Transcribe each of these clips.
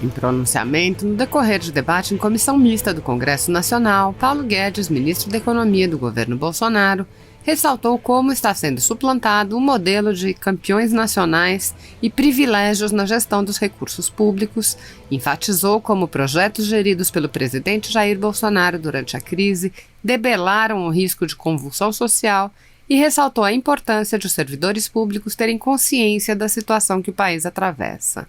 Em pronunciamento, no decorrer de debate em comissão mista do Congresso Nacional, Paulo Guedes, ministro da Economia do governo Bolsonaro, ressaltou como está sendo suplantado o modelo de campeões nacionais e privilégios na gestão dos recursos públicos, enfatizou como projetos geridos pelo presidente Jair Bolsonaro durante a crise debelaram o risco de convulsão social e ressaltou a importância de os servidores públicos terem consciência da situação que o país atravessa.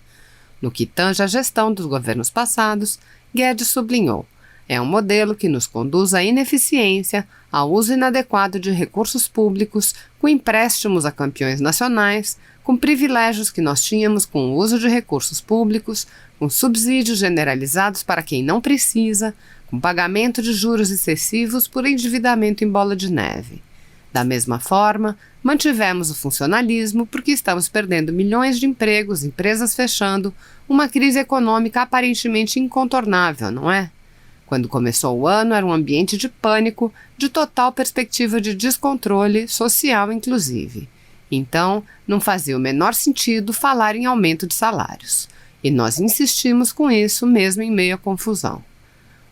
No que tange à gestão dos governos passados, Guedes sublinhou: é um modelo que nos conduz à ineficiência, ao uso inadequado de recursos públicos, com empréstimos a campeões nacionais, com privilégios que nós tínhamos com o uso de recursos públicos, com subsídios generalizados para quem não precisa, com pagamento de juros excessivos por endividamento em bola de neve. Da mesma forma, mantivemos o funcionalismo porque estamos perdendo milhões de empregos, empresas fechando, uma crise econômica aparentemente incontornável, não é? Quando começou o ano, era um ambiente de pânico, de total perspectiva de descontrole, social inclusive. Então, não fazia o menor sentido falar em aumento de salários. E nós insistimos com isso mesmo em meio à confusão.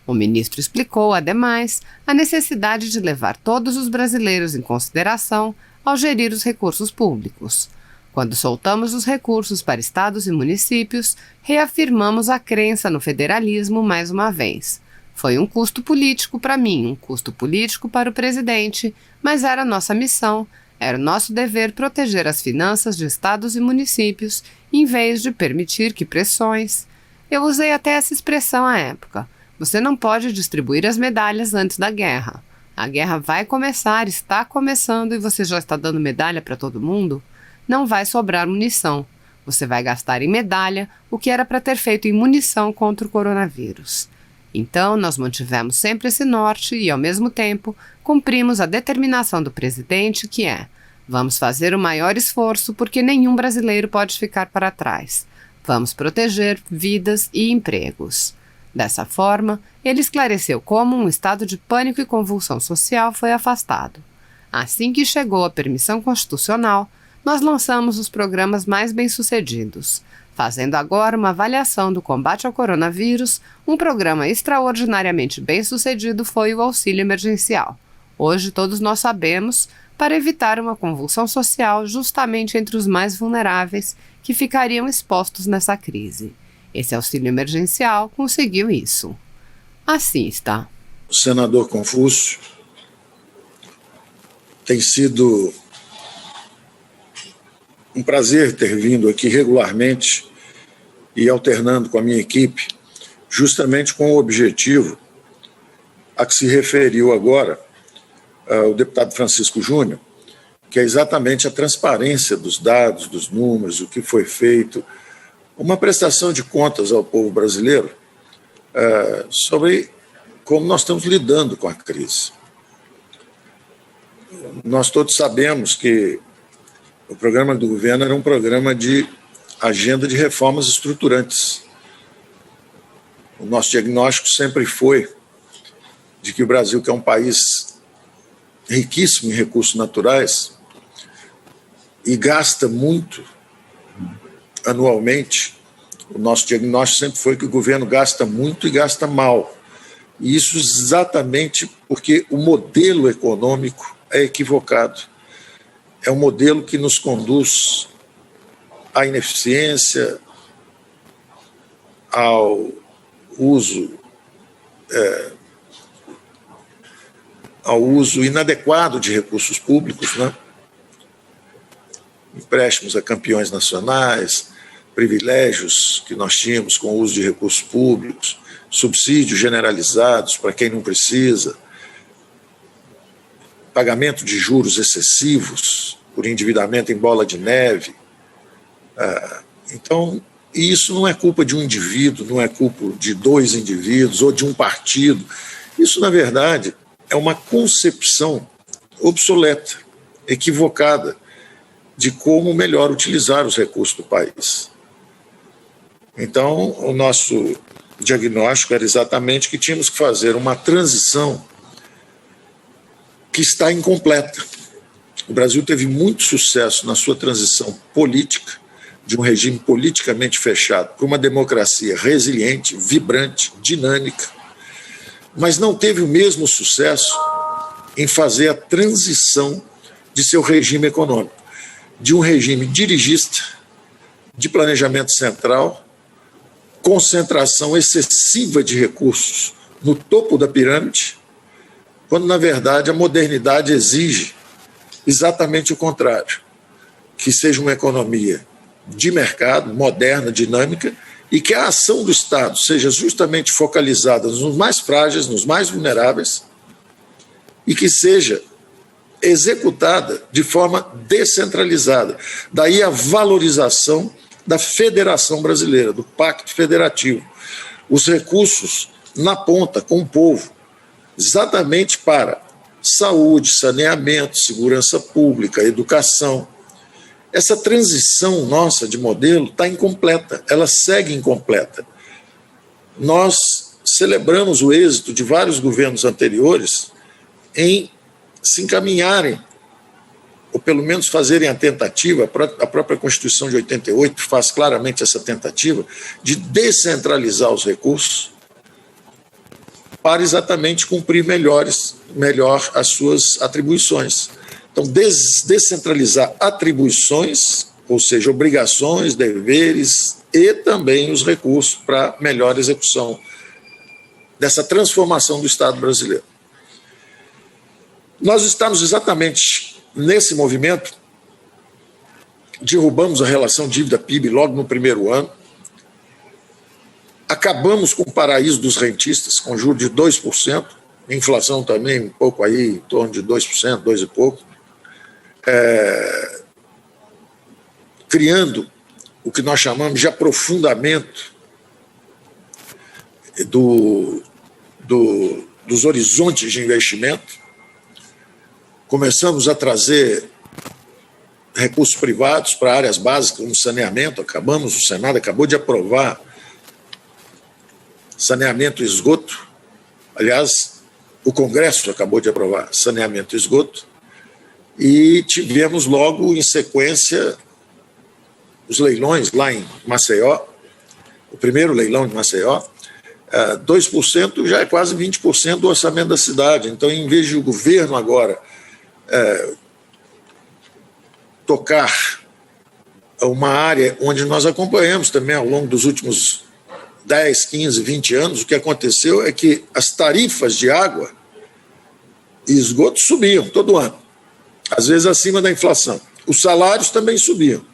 O ministro explicou, ademais, a necessidade de levar todos os brasileiros em consideração ao gerir os recursos públicos. Quando soltamos os recursos para estados e municípios, reafirmamos a crença no federalismo mais uma vez. Foi um custo político para mim, um custo político para o presidente, mas era nossa missão, era o nosso dever proteger as finanças de estados e municípios, em vez de permitir que pressões... Eu usei até essa expressão à época. Você não pode distribuir as medalhas antes da guerra. A guerra vai começar, está começando e você já está dando medalha para todo mundo? Não vai sobrar munição. Você vai gastar em medalha o que era para ter feito em munição contra o coronavírus. Então, nós mantivemos sempre esse norte e, ao mesmo tempo, cumprimos a determinação do presidente que é: vamos fazer o maior esforço porque nenhum brasileiro pode ficar para trás. Vamos proteger vidas e empregos. Dessa forma, ele esclareceu como um estado de pânico e convulsão social foi afastado. Assim que chegou a permissão constitucional, nós lançamos os programas mais bem-sucedidos. Fazendo agora uma avaliação do combate ao coronavírus, um programa extraordinariamente bem-sucedido foi o auxílio emergencial. Hoje todos nós sabemos, para evitar uma convulsão social justamente entre os mais vulneráveis que ficariam expostos nessa crise. Esse auxílio emergencial conseguiu isso. Assim está. O senador Confúcio tem sido um prazer ter vindo aqui regularmente e alternando com a minha equipe, justamente com o objetivo a que se referiu agora o deputado Francisco Júnior, que é exatamente a transparência dos dados, dos números, o que foi feito, uma prestação de contas ao povo brasileiro sobre como nós estamos lidando com a crise. Nós todos sabemos que o programa do governo era um programa de agenda de reformas estruturantes. O nosso diagnóstico sempre foi de que o Brasil, que é um país riquíssimo em recursos naturais e gasta muito anualmente, o nosso diagnóstico sempre foi que o governo gasta muito e gasta mal. E isso exatamente porque o modelo econômico é equivocado. É um modelo que nos conduz à ineficiência, ao uso inadequado de recursos públicos, né? Empréstimos a campeões nacionais, privilégios que nós tínhamos com o uso de recursos públicos, subsídios generalizados para quem não precisa, pagamento de juros excessivos por endividamento em bola de neve. Então, isso não é culpa de um indivíduo, não é culpa de dois indivíduos ou de um partido. Isso, na verdade, é uma concepção obsoleta, equivocada, de como melhor utilizar os recursos do país. Então, o nosso diagnóstico era exatamente que tínhamos que fazer uma transição que está incompleta. O Brasil teve muito sucesso na sua transição política, de um regime politicamente fechado para uma democracia resiliente, vibrante, dinâmica, mas não teve o mesmo sucesso em fazer a transição de seu regime econômico, de um regime dirigista, de planejamento central, concentração excessiva de recursos no topo da pirâmide, quando, na verdade, a modernidade exige exatamente o contrário, que seja uma economia de mercado, moderna, dinâmica, e que a ação do Estado seja justamente focalizada nos mais frágeis, nos mais vulneráveis, e que seja executada de forma descentralizada. Daí a valorização da Federação Brasileira, do Pacto Federativo. Os recursos na ponta, com o povo, exatamente para saúde, saneamento, segurança pública, educação. Essa transição nossa de modelo está incompleta, ela segue incompleta. Nós celebramos o êxito de vários governos anteriores em se encaminharem, ou pelo menos fazerem a tentativa, a própria Constituição de 88 faz claramente essa tentativa, de descentralizar os recursos para exatamente cumprir melhor as suas atribuições. Então, descentralizar atribuições, ou seja, obrigações, deveres e também os recursos para melhor execução dessa transformação do Estado brasileiro. Nós estamos exatamente nesse movimento, derrubamos a relação dívida-PIB logo no primeiro ano, acabamos com o paraíso dos rentistas, com juros de 2%, inflação também um pouco aí, em torno de 2%, 2 e pouco, criando o que nós chamamos de aprofundamento dos horizontes de investimento. Começamos a trazer recursos privados para áreas básicas, como saneamento. O Senado acabou de aprovar saneamento e esgoto. Aliás, o Congresso acabou de aprovar saneamento e esgoto. E tivemos logo em sequência os leilões lá em Maceió, o primeiro leilão de Maceió. 2% já é quase 20% do orçamento da cidade. Então, em vez de o governo agora tocar uma área onde nós acompanhamos também ao longo dos últimos 10, 15, 20 anos, o que aconteceu é que as tarifas de água e esgoto subiam todo ano, às vezes acima da inflação. Os salários também subiam,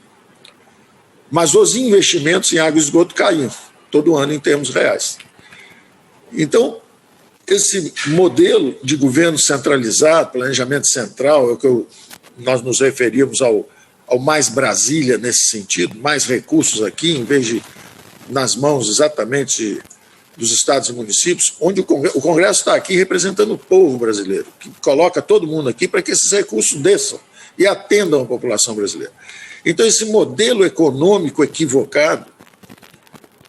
mas os investimentos em água e esgoto caíam todo ano em termos reais. Então, esse modelo de governo centralizado, planejamento central, é o que nós nos referimos ao mais Brasília nesse sentido, mais recursos aqui, em vez de nas mãos exatamente dos estados e municípios, onde o Congresso está aqui representando o povo brasileiro, que coloca todo mundo aqui para que esses recursos desçam e atendam a população brasileira. Então, esse modelo econômico equivocado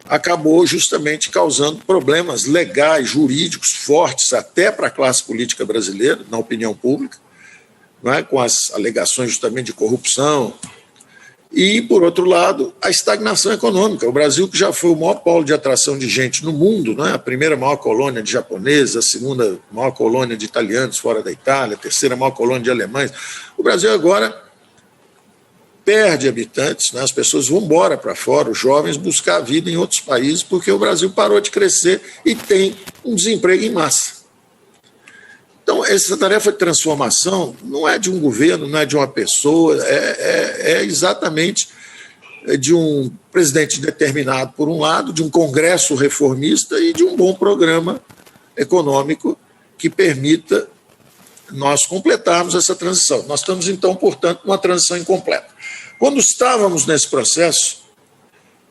acabou justamente causando problemas legais, jurídicos fortes até para a classe política brasileira, na opinião pública, não é? Com as alegações justamente de corrupção. E, por outro lado, a estagnação econômica. O Brasil, que já foi o maior polo de atração de gente no mundo, não é? A primeira maior colônia de japoneses, a segunda maior colônia de italianos fora da Itália, a terceira maior colônia de alemães. O Brasil agora perde habitantes, né? As pessoas vão embora para fora, os jovens buscar a vida em outros países, porque o Brasil parou de crescer e tem um desemprego em massa. Então, essa tarefa de transformação não é de um governo, não é de uma pessoa, é exatamente de um presidente determinado, por um lado, de um Congresso reformista e de um bom programa econômico que permita nós completarmos essa transição. Nós estamos, então, portanto, numa transição incompleta. Quando estávamos nesse processo,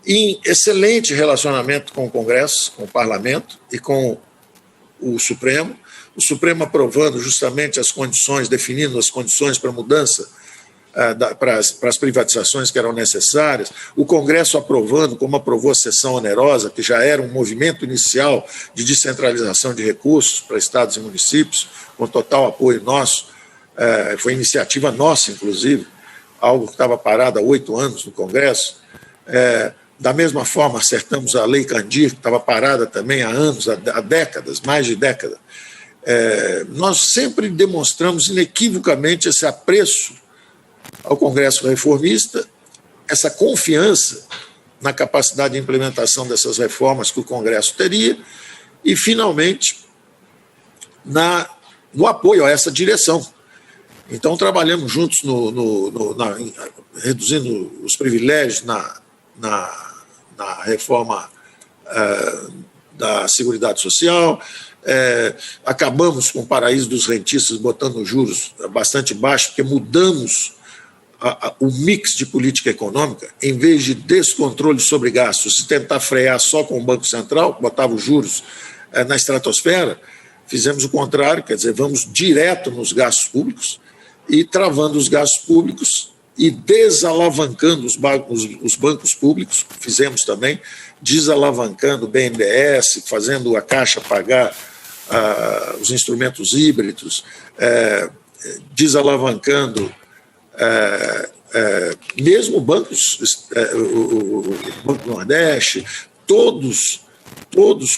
em excelente relacionamento com o Congresso, com o Parlamento e com o Supremo aprovando justamente as condições, definindo as condições para a mudança, para as privatizações que eram necessárias, o Congresso aprovando, como aprovou a cessão onerosa, que já era um movimento inicial de descentralização de recursos para estados e municípios, com total apoio nosso, foi iniciativa nossa, inclusive, algo que estava parado há 8 anos no Congresso, Da mesma forma, acertamos a Lei Candir, que estava parada também há anos, há décadas, mais de década. Nós sempre demonstramos inequivocamente esse apreço ao Congresso reformista, essa confiança na capacidade de implementação dessas reformas que o Congresso teria e, finalmente, no apoio a essa direção. Então, trabalhamos juntos reduzindo os privilégios na reforma da Seguridade Social, acabamos com o paraíso dos rentistas, botando juros bastante baixos, porque mudamos o mix de política econômica. Em vez de descontrole sobre gastos e tentar frear só com o Banco Central, botava os juros na estratosfera, fizemos o contrário, quer dizer, vamos direto nos gastos públicos e travando os gastos públicos e desalavancando os bancos públicos, fizemos também, desalavancando o BNDES, fazendo a Caixa pagar os instrumentos híbridos, desalavancando mesmo bancos, o Banco Nordeste, todos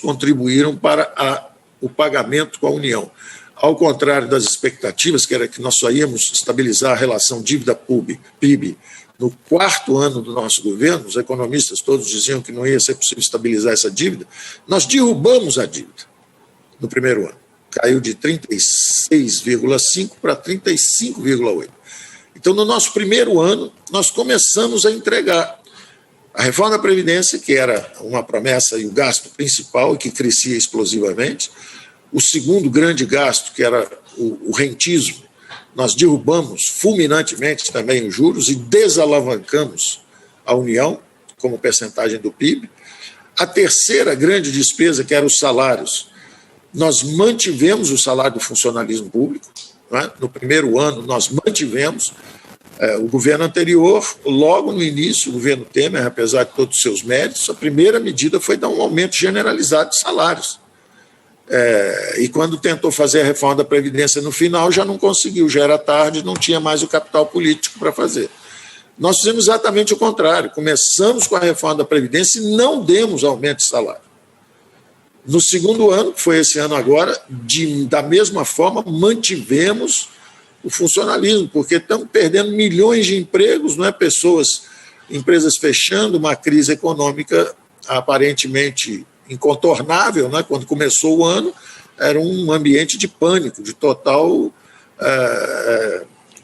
contribuíram para o pagamento com a União. Ao contrário das expectativas, que era que nós só íamos estabilizar a relação dívida-PIB no 4º ano do nosso governo, os economistas todos diziam que não ia ser possível estabilizar essa dívida, nós derrubamos a dívida no primeiro ano. Caiu de 36,5% para 35,8%. Então, no nosso primeiro ano, nós começamos a entregar a reforma da Previdência, que era uma promessa e o gasto principal, e que crescia explosivamente. O segundo grande gasto, que era o rentismo, nós derrubamos fulminantemente também os juros e desalavancamos a União como percentagem do PIB. A terceira grande despesa, que era os salários, nós mantivemos o salário do funcionalismo público, né? No primeiro ano, nós mantivemos. O governo anterior, logo no início, o governo Temer, apesar de todos os seus méritos, a primeira medida foi dar um aumento generalizado de salários. E quando tentou fazer a reforma da Previdência no final, já não conseguiu, já era tarde, não tinha mais o capital político para fazer. Nós fizemos exatamente o contrário, começamos com a reforma da Previdência e não demos aumento de salário. No segundo ano, que foi esse ano agora, da mesma forma, mantivemos o funcionalismo, porque estamos perdendo milhões de empregos, não é? Empresas fechando, uma crise econômica aparentemente incontornável, né? Quando começou o ano, era um ambiente de pânico, de total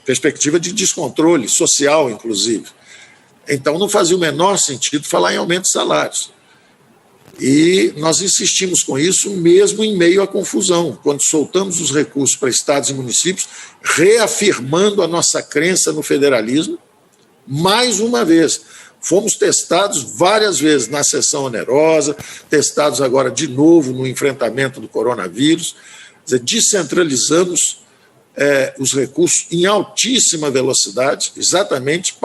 perspectiva de descontrole social, inclusive. Então, não fazia o menor sentido falar em aumento de salários. E nós insistimos com isso mesmo em meio à confusão, quando soltamos os recursos para estados e municípios, reafirmando a nossa crença no federalismo, mais uma vez. Fomos testados várias vezes na sessão onerosa, testados agora de novo no enfrentamento do coronavírus. Quer dizer, descentralizamos os recursos em altíssima velocidade, exatamente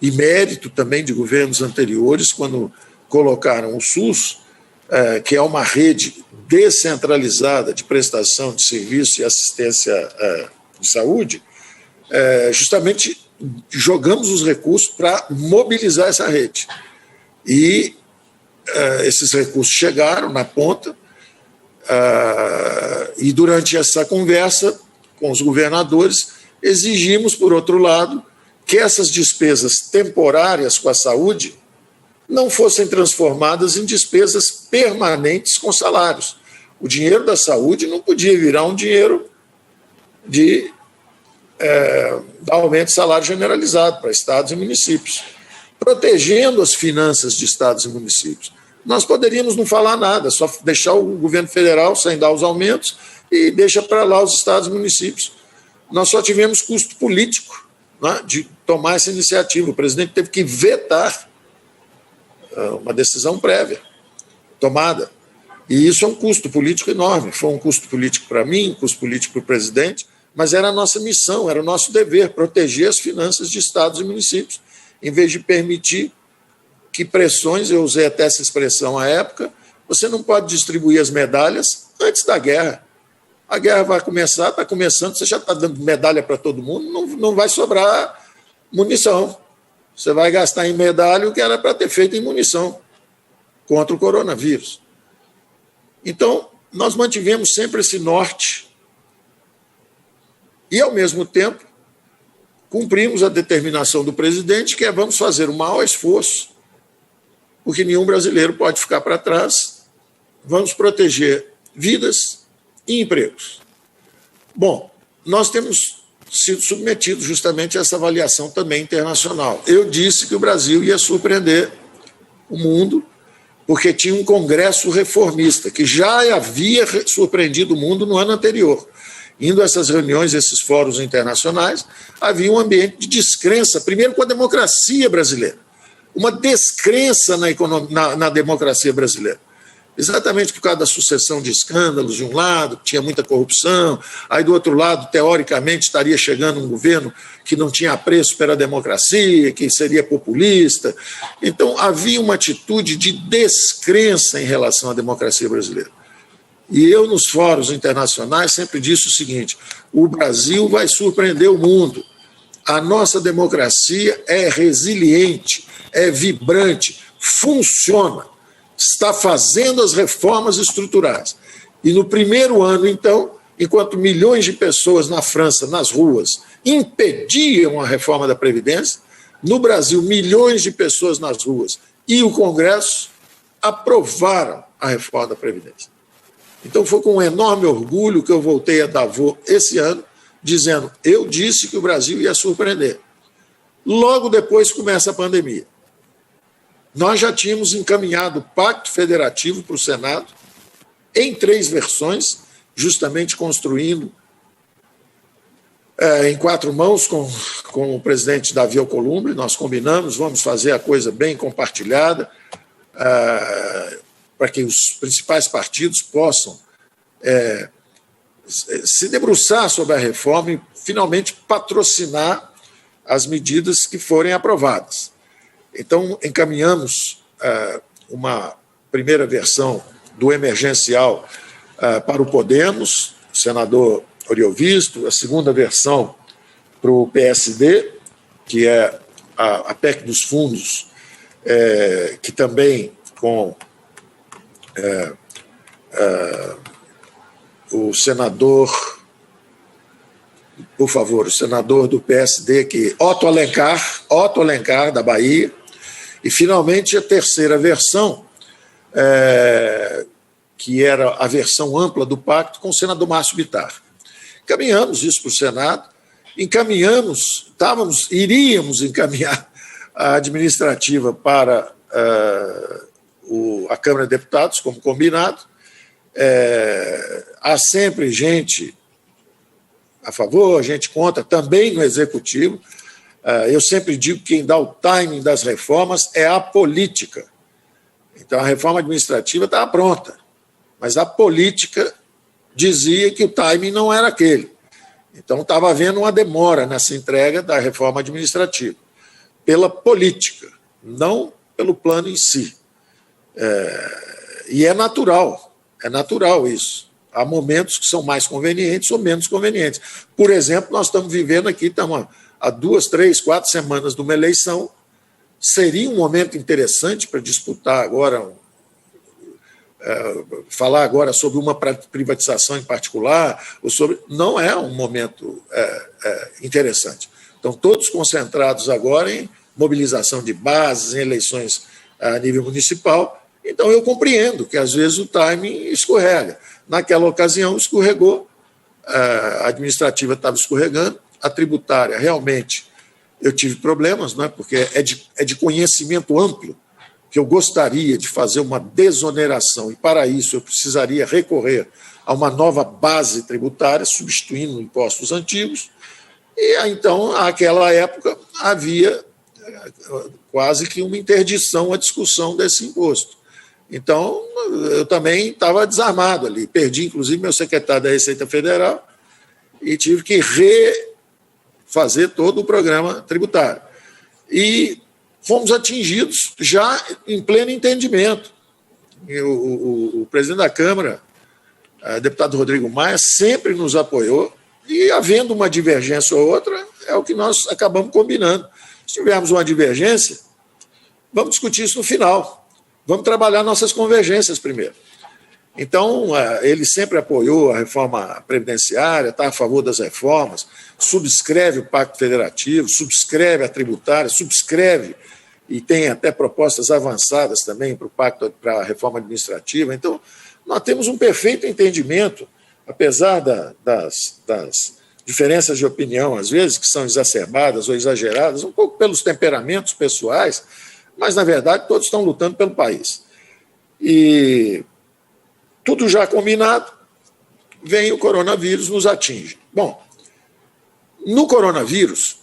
e mérito também de governos anteriores, quando colocaram o SUS, que é uma rede descentralizada de prestação de serviço e assistência de saúde, justamente jogamos os recursos para mobilizar essa rede. E esses recursos chegaram na ponta, e durante essa conversa com os governadores, exigimos, por outro lado, que essas despesas temporárias com a saúde não fossem transformadas em despesas permanentes com salários. O dinheiro da saúde não podia virar um dinheiro de aumento de salário generalizado para estados e municípios, protegendo as finanças de estados e municípios. Nós poderíamos não falar nada, só deixar o governo federal sem dar os aumentos e deixa para lá os estados e municípios. Nós só tivemos custo político, né, de tomar essa iniciativa. O presidente teve que vetar uma decisão prévia tomada. E isso é um custo político enorme. Foi um custo político para mim, um custo político para o presidente, mas era a nossa missão, era o nosso dever, proteger as finanças de estados e municípios, em vez de permitir que pressões, eu usei até essa expressão à época, você não pode distribuir as medalhas antes da guerra. A guerra vai começar, está começando, você já está dando medalha para todo mundo, não vai sobrar munição. Você vai gastar em medalha o que era para ter feito em munição contra o coronavírus. Então, nós mantivemos sempre esse norte e, ao mesmo tempo, cumprimos a determinação do presidente, que é vamos fazer o maior esforço, porque nenhum brasileiro pode ficar para trás, vamos proteger vidas e empregos. Bom, nós temos sido submetidos justamente a essa avaliação também internacional. Eu disse que o Brasil ia surpreender o mundo, porque tinha um congresso reformista, que já havia surpreendido o mundo no ano anterior. Indo a essas reuniões, esses fóruns internacionais, havia um ambiente de descrença, primeiro com a democracia brasileira, uma descrença na democracia brasileira. Exatamente por causa da sucessão de escândalos, de um lado, que tinha muita corrupção, aí do outro lado, teoricamente, estaria chegando um governo que não tinha apreço pela democracia, que seria populista. Então, havia uma atitude de descrença em relação à democracia brasileira. E eu, nos fóruns internacionais, sempre disse o seguinte: o Brasil vai surpreender o mundo. A nossa democracia é resiliente, é vibrante, funciona, está fazendo as reformas estruturais. E no primeiro ano, então, enquanto milhões de pessoas na França, nas ruas, impediam a reforma da Previdência, no Brasil, milhões de pessoas nas ruas e o Congresso aprovaram a reforma da Previdência. Então, foi com um enorme orgulho que eu voltei a Davos esse ano, dizendo: eu disse que o Brasil ia surpreender. Logo depois começa a pandemia. Nós já tínhamos encaminhado o Pacto Federativo para o Senado, em 3 versões, justamente construindo em 4 mãos com o presidente Davi Alcolumbre. Nós combinamos, vamos fazer a coisa bem compartilhada, para que os principais partidos possam se debruçar sobre a reforma e, finalmente, patrocinar as medidas que forem aprovadas. Então, encaminhamos uma primeira versão do emergencial para o Podemos, o senador Oriovisto, a segunda versão para o PSD, que é a PEC dos fundos, que também com o senador, por favor, o senador do PSD, Otto Alencar, da Bahia, e, finalmente, a terceira versão, que era a versão ampla do pacto, com o senador Márcio Bittar. Encaminhamos isso para o Senado, iríamos encaminhar a administrativa para a Câmara de Deputados, como combinado. Há sempre gente a favor, gente contra, também no Executivo. Eu sempre digo que quem dá o timing das reformas é a política. Então, a reforma administrativa estava pronta, mas a política dizia que o timing não era aquele. Então, estava havendo uma demora nessa entrega da reforma administrativa, pela política, não pelo plano em si. E é natural isso. Há momentos que são mais convenientes ou menos convenientes. Por exemplo, nós estamos vivendo aqui, estamos há 2, 3, 4 semanas de uma eleição. Seria um momento interessante para disputar agora, falar agora sobre uma privatização em particular, não é um momento interessante. Estão todos concentrados agora em mobilização de bases, em eleições a nível municipal. Então, eu compreendo que, às vezes, o timing escorrega. Naquela ocasião, escorregou, a administrativa estava escorregando, a tributária, realmente, eu tive problemas, não é? Porque é de conhecimento amplo que eu gostaria de fazer uma desoneração, e, para isso, eu precisaria recorrer a uma nova base tributária, substituindo impostos antigos, e, então, naquela época, havia quase que uma interdição à discussão desse imposto. Então, eu também estava desarmado ali. Perdi, inclusive, meu secretário da Receita Federal e tive que refazer todo o programa tributário. E fomos atingidos já em pleno entendimento. O presidente da Câmara, o deputado Rodrigo Maia, sempre nos apoiou e, havendo uma divergência ou outra, é o que nós acabamos combinando. Se tivermos uma divergência, vamos discutir isso no final. Vamos trabalhar nossas convergências primeiro. Então, ele sempre apoiou a reforma previdenciária, está a favor das reformas, subscreve o Pacto Federativo, subscreve a tributária, subscreve e tem até propostas avançadas também para o Pacto, para a reforma administrativa. Então, nós temos um perfeito entendimento, apesar das diferenças de opinião, às vezes, que são exacerbadas ou exageradas, um pouco pelos temperamentos pessoais, mas, na verdade, todos estão lutando pelo país. E tudo já combinado, vem o coronavírus, nos atinge. Bom, no coronavírus,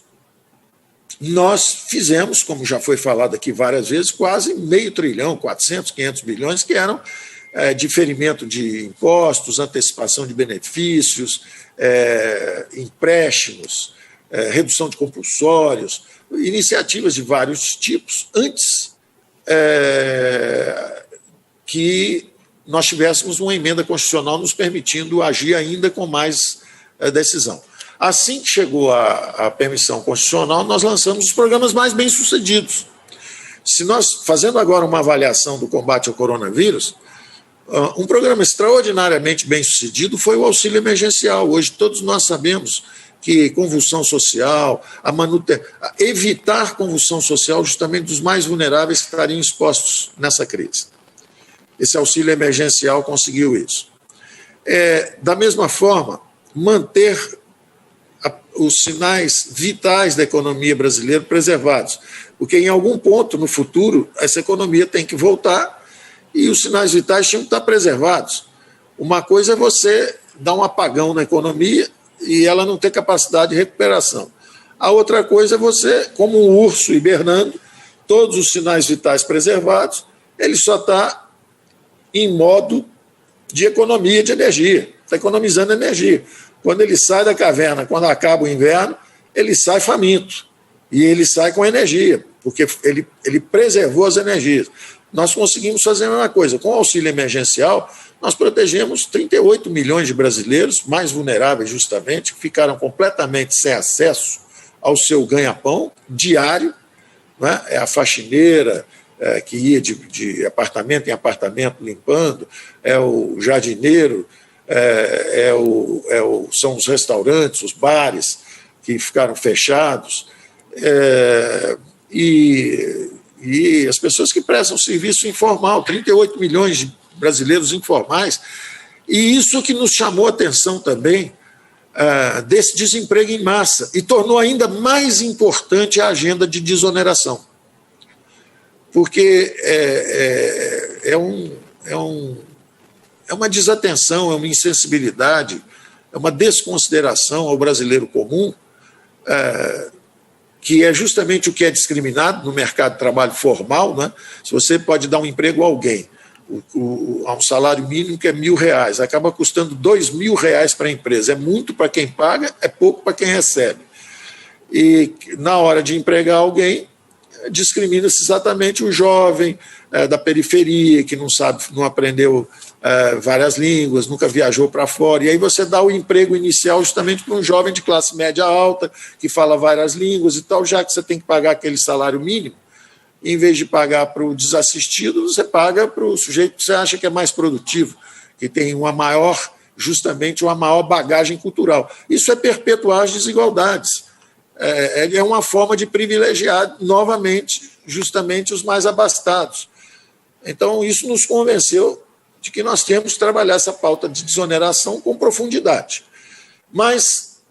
nós fizemos, como já foi falado aqui várias vezes, quase R$500 bilhão, 400, 500 bilhões, que eram diferimento de impostos, antecipação de benefícios, empréstimos, redução de compulsórios, iniciativas de vários tipos, antes que nós tivéssemos uma emenda constitucional nos permitindo agir ainda com mais decisão. Assim que chegou a permissão constitucional, nós lançamos os programas mais bem-sucedidos. Se nós, fazendo agora uma avaliação do combate ao coronavírus, um programa extraordinariamente bem-sucedido foi o auxílio emergencial. Hoje todos nós sabemos que convulsão social, evitar convulsão social justamente dos mais vulneráveis que estariam expostos nessa crise. Esse auxílio emergencial conseguiu isso. Da mesma forma, manter os sinais vitais da economia brasileira preservados, porque em algum ponto no futuro essa economia tem que voltar e os sinais vitais tinham que estar preservados. Uma coisa é você dar um apagão na economia e ela não ter capacidade de recuperação. A outra coisa é você, como um urso hibernando, todos os sinais vitais preservados, ele só está em modo de economia de energia, está economizando energia. Quando ele sai da caverna, quando acaba o inverno, ele sai faminto e ele sai com energia, porque ele preservou as energias. Nós conseguimos fazer a mesma coisa. Com o auxílio emergencial, nós protegemos 38 milhões de brasileiros, mais vulneráveis justamente, que ficaram completamente sem acesso ao seu ganha-pão diário, né? É a faxineira, que ia de apartamento em apartamento limpando, é o jardineiro, são os restaurantes, os bares que ficaram fechados, e as pessoas que prestam serviço informal, 38 milhões de brasileiros informais, e isso que nos chamou a atenção também desse desemprego em massa, e tornou ainda mais importante a agenda de desoneração. Porque é uma desatenção, é uma insensibilidade, é uma desconsideração ao brasileiro comum, que é justamente o que é discriminado no mercado de trabalho formal, né? Se você pode dar um emprego a alguém, a um salário mínimo que é R$1.000, acaba custando R$2.000 para a empresa. É muito para quem paga, é pouco para quem recebe. E na hora de empregar alguém, discrimina-se exatamente o jovem da periferia, que não sabe, não aprendeu várias línguas, nunca viajou para fora, e aí você dá o emprego inicial justamente para um jovem de classe média alta, que fala várias línguas e tal, já que você tem que pagar aquele salário mínimo, em vez de pagar para o desassistido, você paga para o sujeito que você acha que é mais produtivo, que tem justamente uma maior bagagem cultural. Isso é perpetuar as desigualdades. É uma forma de privilegiar novamente, justamente, os mais abastados. Então, isso nos convenceu de que nós temos que trabalhar essa pauta de desoneração com profundidade. Mas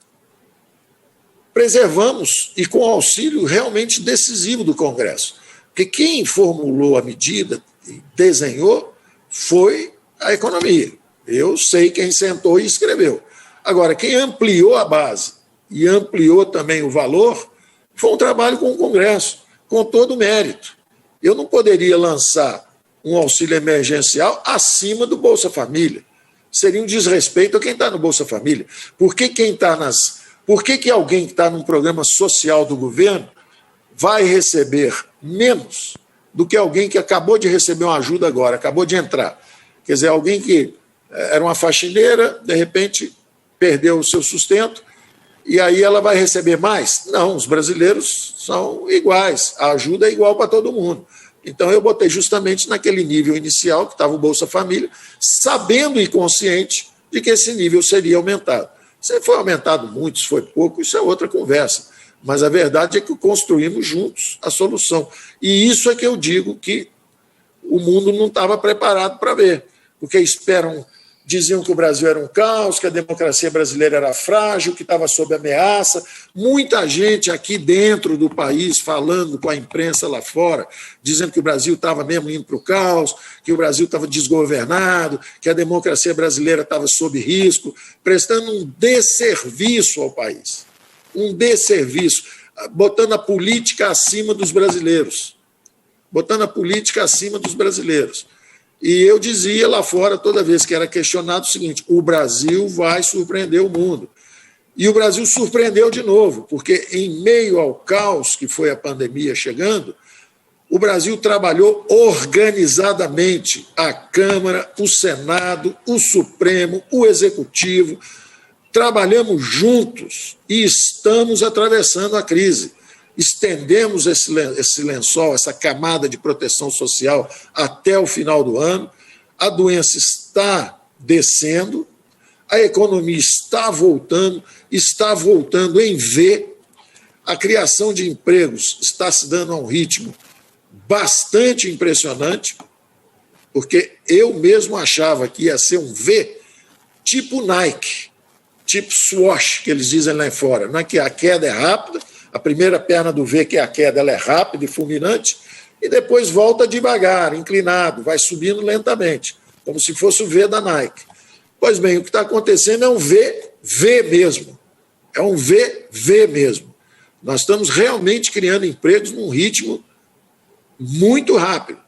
preservamos e com auxílio realmente decisivo do Congresso. Porque quem formulou a medida e desenhou foi a economia. Eu sei quem sentou e escreveu. Agora, quem ampliou a base e ampliou também o valor, foi um trabalho com o Congresso, com todo o mérito. Eu não poderia lançar um auxílio emergencial acima do Bolsa Família. Seria um desrespeito a quem está no Bolsa Família. Por que alguém que está num programa social do governo vai receber menos do que alguém que acabou de receber uma ajuda agora, acabou de entrar? Quer dizer, alguém que era uma faxineira, de repente perdeu o seu sustento, e aí ela vai receber mais? Não, os brasileiros são iguais, a ajuda é igual para todo mundo. Então, eu botei justamente naquele nível inicial, que estava o Bolsa Família, sabendo e consciente de que esse nível seria aumentado. Se foi aumentado muito, se foi pouco, isso é outra conversa. Mas a verdade é que construímos juntos a solução. E isso é que eu digo que o mundo não estava preparado para ver, porque diziam que o Brasil era um caos, que a democracia brasileira era frágil, que estava sob ameaça. Muita gente aqui dentro do país falando com a imprensa lá fora, dizendo que o Brasil estava mesmo indo para o caos, que o Brasil estava desgovernado, que a democracia brasileira estava sob risco, prestando um desserviço ao país. Um desserviço, botando a política acima dos brasileiros. Botando a política acima dos brasileiros. E eu dizia lá fora, toda vez que era questionado, o seguinte: o Brasil vai surpreender o mundo. E o Brasil surpreendeu de novo, porque em meio ao caos que foi a pandemia chegando, o Brasil trabalhou organizadamente, a Câmara, o Senado, o Supremo, o Executivo, trabalhamos juntos e estamos atravessando a crise. Estendemos esse lençol, essa camada de proteção social até o final do ano, a doença está descendo, a economia está voltando em V, a criação de empregos está se dando a um ritmo bastante impressionante, porque eu mesmo achava que ia ser um V tipo Nike, tipo Swoosh, que eles dizem lá fora, não é que a queda é rápida, a primeira perna do V, que é a queda, ela é rápida e fulminante, e depois volta devagar, inclinado, vai subindo lentamente, como se fosse o V da Nike. Pois bem, o que está acontecendo é um V mesmo. É um V mesmo. Nós estamos realmente criando empregos num ritmo muito rápido.